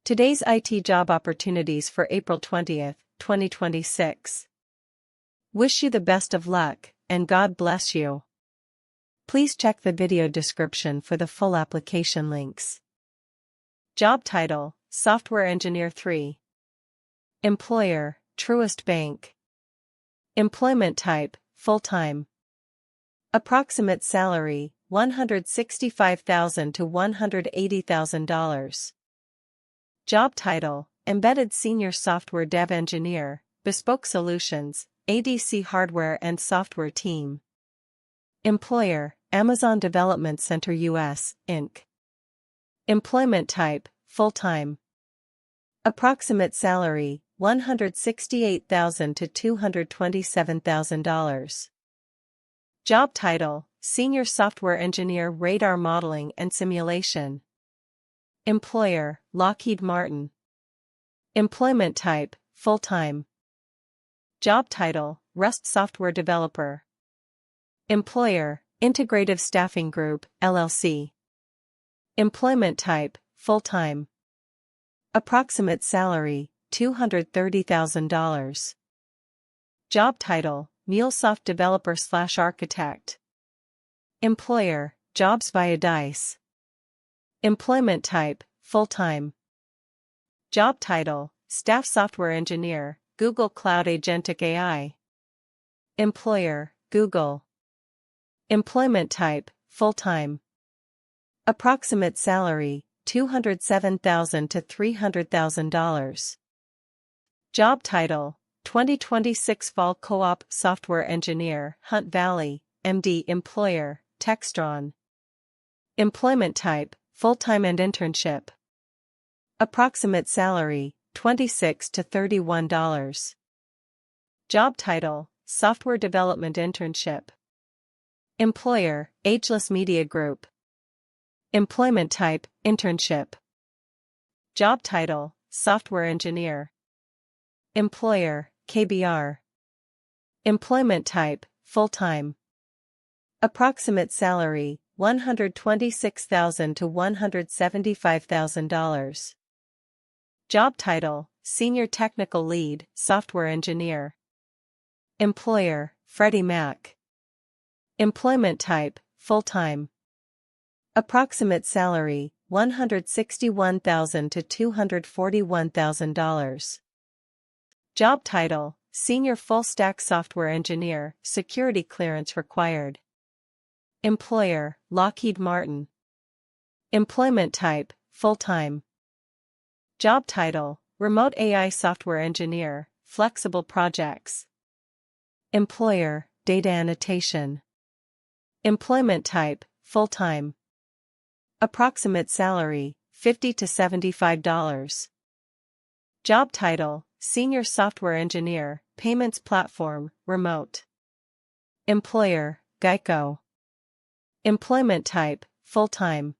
Today's IT job opportunities for April 20th, 2026. Wish you the best of luck, and God bless you. Please check the video description for the full application links. Job title: Software Engineer 3. Employer: Truist Bank. Employment type: full-time. Approximate salary: $165,000 to $180,000. Job title: Embedded Senior Software Dev Engineer, Bespoke Solutions, ADC Hardware and Software Team. Employer: Amazon Development Center US, Inc. Employment type: full-time. Approximate salary: $168,000 to $227,000. Job title: Senior Software Engineer Radar Modeling and Simulation. Employer: Lockheed Martin. Employment type: full-time. Job title: Rust Software Developer. Employer: Integrative Staffing Group, LLC. Employment type: full-time. Approximate salary: $230,000. Job title: MuleSoft Developer/Architect. Employer: Jobs via Dice. Employment type: full-time. Job title: Staff Software Engineer, Google Cloud Agentic AI. Employer: Google. Employment type: full-time. Approximate salary: $207,000 to $300,000. Job title: 2026 Fall Co-op Software Engineer, Hunt Valley, MD. Employer: Textron. Employment type: full-time and internship. Approximate salary: $26 to $31. Job title: Software Development Internship. Employer: Ageless Media Group. Employment type: internship. Job title: Software Engineer. Employer: KBR. Employment type: full-time. Approximate salary: $126,000 to $175,000. Job title: Senior Technical Lead, Software Engineer. Employer: Freddie Mac. Employment type: full-time. Approximate salary: $161,000 to $241,000. Job title: Senior Full-Stack Software Engineer, Security Clearance Required. Employer: Lockheed Martin. Employment type: full-time. Job title: Remote AI Software Engineer, Flexible Projects. Employer: Data Annotation. Employment type: full-time. Approximate salary: $50 to $75. Job title: Senior Software Engineer, Payments Platform, Remote. Employer: Geico. Employment type: full-time.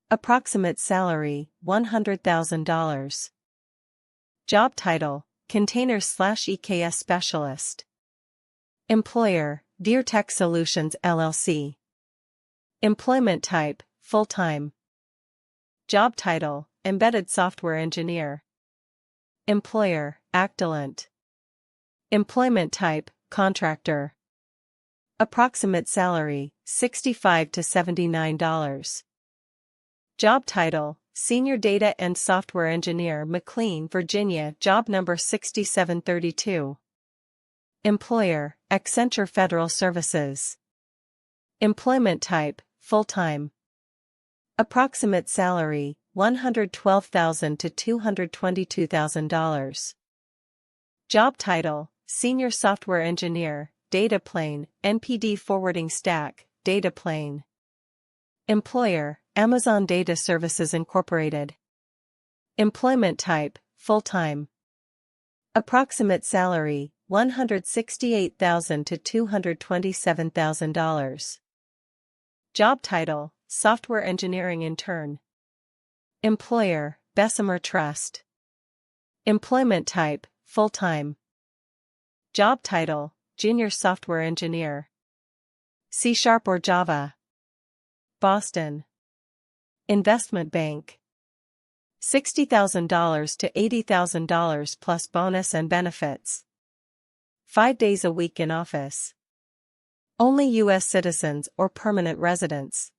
Approximate salary: $100,000. Job title: Containers/EKS Specialist. Employer: Deer Tech Solutions LLC. Employment type: full-time. Job title: Embedded Software Engineer. Employer: Actilent. Employment type: contractor. Approximate salary: $65 to $79. Job title: Senior Data and Software Engineer, McLean, Virginia, job number 6732. Employer: Accenture Federal Services. Employment type: full-time. Approximate salary: $112,000 to $222,000. Job title: Senior Software Engineer, Data Plane, NPD Forwarding Stack, Data Plane. Employer: Amazon Data Services Incorporated. Employment type: full-time. Approximate salary: $168,000 to $227,000. Job title: Software Engineering Intern. Employer: Bessemer Trust. Employment type: full-time. Job title: Junior Software Engineer. C# or Java. Boston. Investment Bank. $60,000 to $80,000 plus bonus and benefits. 5 days a week in office. Only U.S. citizens or permanent residents.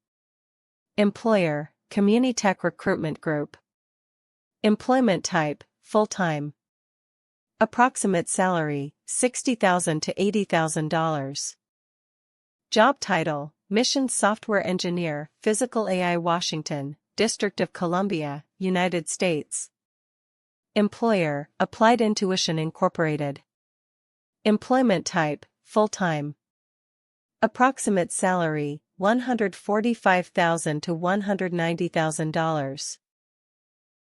Employer, Communitech Recruitment Group. Employment type, full-time. Approximate salary, $60,000 to $80,000. Job title, Mission Software Engineer, Physical AI Washington, District of Columbia, United States. Employer, Applied Intuition Incorporated. Employment type, full-time. Approximate salary, $145,000 to $190,000.